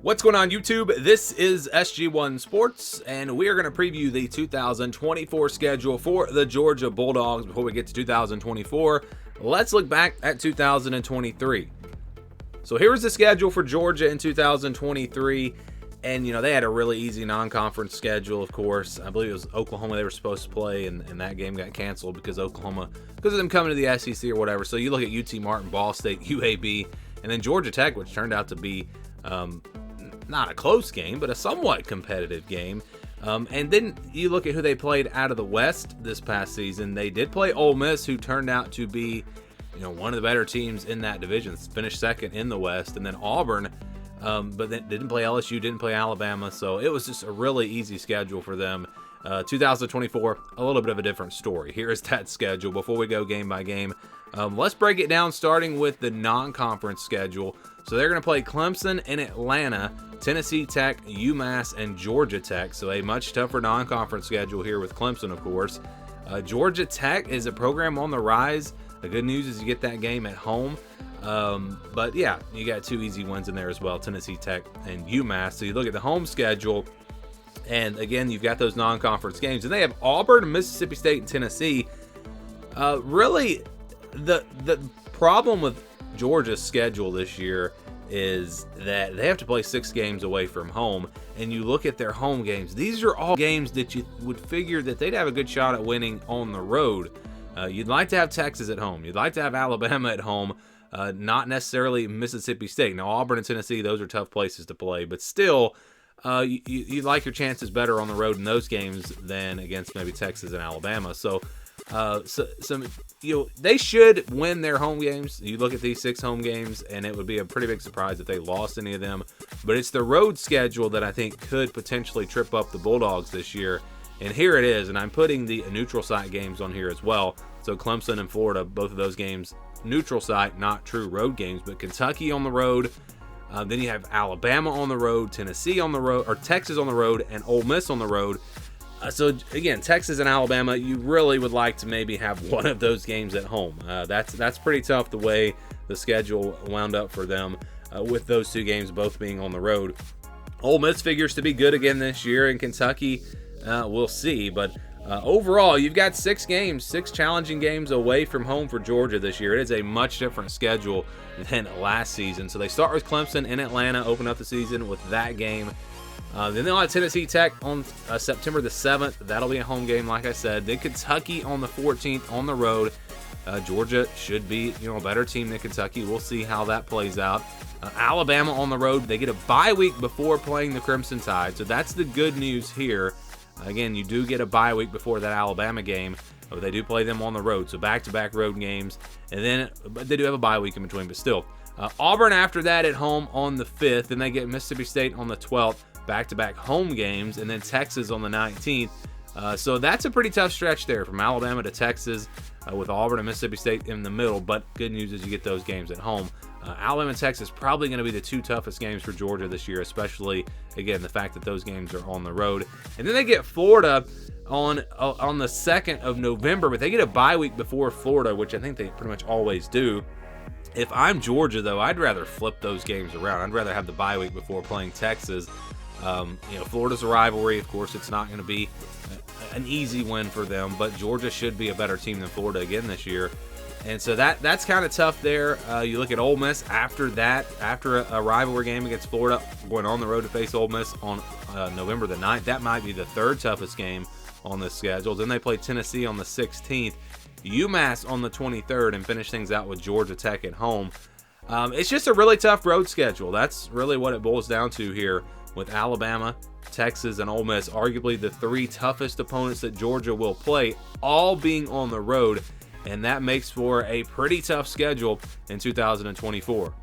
What's going on, YouTube? This is SG1 Sports, and we are going to preview the 2024 schedule for the Georgia Bulldogs. Before we get to 2024, let's look back at 2023. So here's the schedule for Georgia in 2023, and they had a really easy non-conference schedule, of course. I believe it was Oklahoma they were supposed to play, and that game got canceled because of them coming to the SEC or whatever. So you look at UT Martin, Ball State, UAB, and then Georgia Tech, which turned out to be not a close game, but a somewhat competitive game. And then you look at who they played out of the West this past season. They did play Ole Miss, who turned out to be, one of the better teams in that division, finished second in the West, and then Auburn, but then didn't play LSU, didn't play Alabama. So it was just a really easy schedule for them. 2024, a little bit of a different story. Here is that schedule before we go game by game. Let's break it down, starting with the non-conference schedule. So they're going to play Clemson in Atlanta, Tennessee Tech, UMass, and Georgia Tech. So a much tougher non-conference schedule here with Clemson, of course. Georgia Tech is a program on the rise. The good news is you get that game at home. But yeah, you got two easy wins in there as well, Tennessee Tech and UMass. So you look at the home schedule, and again, you've got those non-conference games. And they have Auburn, Mississippi State, and Tennessee. Really, the problem with Georgia's schedule this year is that they have to play 6 games away from home, and you look at their home games, these are all games that you would figure that they'd have a good shot at winning on the road. You'd like to have Texas at home, you'd like to have Alabama at home, not necessarily Mississippi State. Now Auburn and Tennessee, those are tough places to play, but still you like your chances better on the road in those games than against maybe Texas and Alabama. So they should win their home games. You look at these 6 home games, and it would be a pretty big surprise if they lost any of them. But it's the road schedule that I think could potentially trip up the Bulldogs this year. And here it is, and I'm putting the neutral site games on here as well. So Clemson and Florida, both of those games, neutral site, not true road games. But Kentucky on the road. Then you have Alabama on the road, Tennessee on the road, or Texas on the road, and Ole Miss on the road. So again, Texas and Alabama, you really would like to maybe have one of those games at home. That's pretty tough the way the schedule wound up for them with those 2 games both being on the road. Ole Miss figures to be good again this year, and Kentucky, we'll see. But overall, you've got 6 challenging games away from home for Georgia this year. It is a much different schedule than last season. So they start with Clemson in Atlanta, open up the season with that game. Then they'll have Tennessee Tech on September the 7th. That'll be a home game, like I said. Then Kentucky on the 14th on the road. Georgia should be, a better team than Kentucky. We'll see how that plays out. Alabama on the road. They get a bye week before playing the Crimson Tide. So that's the good news here. Again, you do get a bye week before that Alabama game. But they do play them on the road. So back-to-back road games. But they do have a bye week in between, but still. Auburn after that at home on the 5th. Then they get Mississippi State on the 12th. Back-to-back home games, and then Texas on the 19th. So that's a pretty tough stretch there from Alabama to Texas with Auburn and Mississippi State in the middle. But good news is you get those games at home. Alabama and Texas probably going to be the 2 toughest games for Georgia this year, especially, again, the fact that those games are on the road. And then they get Florida on the 2nd of November, but they get a bye week before Florida, which I think they pretty much always do. If I'm Georgia, though, I'd rather flip those games around. I'd rather have the bye week before playing Texas. Florida's a rivalry. Of course, it's not going to be an easy win for them, but Georgia should be a better team than Florida again this year. And so that's kind of tough there. You look at Ole Miss after a rivalry game against Florida, going on the road to face Ole Miss on November the 9th. That might be the 3rd toughest game on this schedule. Then they play Tennessee on the 16th, UMass on the 23rd, and finish things out with Georgia Tech at home. It's just a really tough road schedule. That's really what it boils down to here, with Alabama, Texas, and Ole Miss, arguably the 3 toughest opponents that Georgia will play, all being on the road, and that makes for a pretty tough schedule in 2024.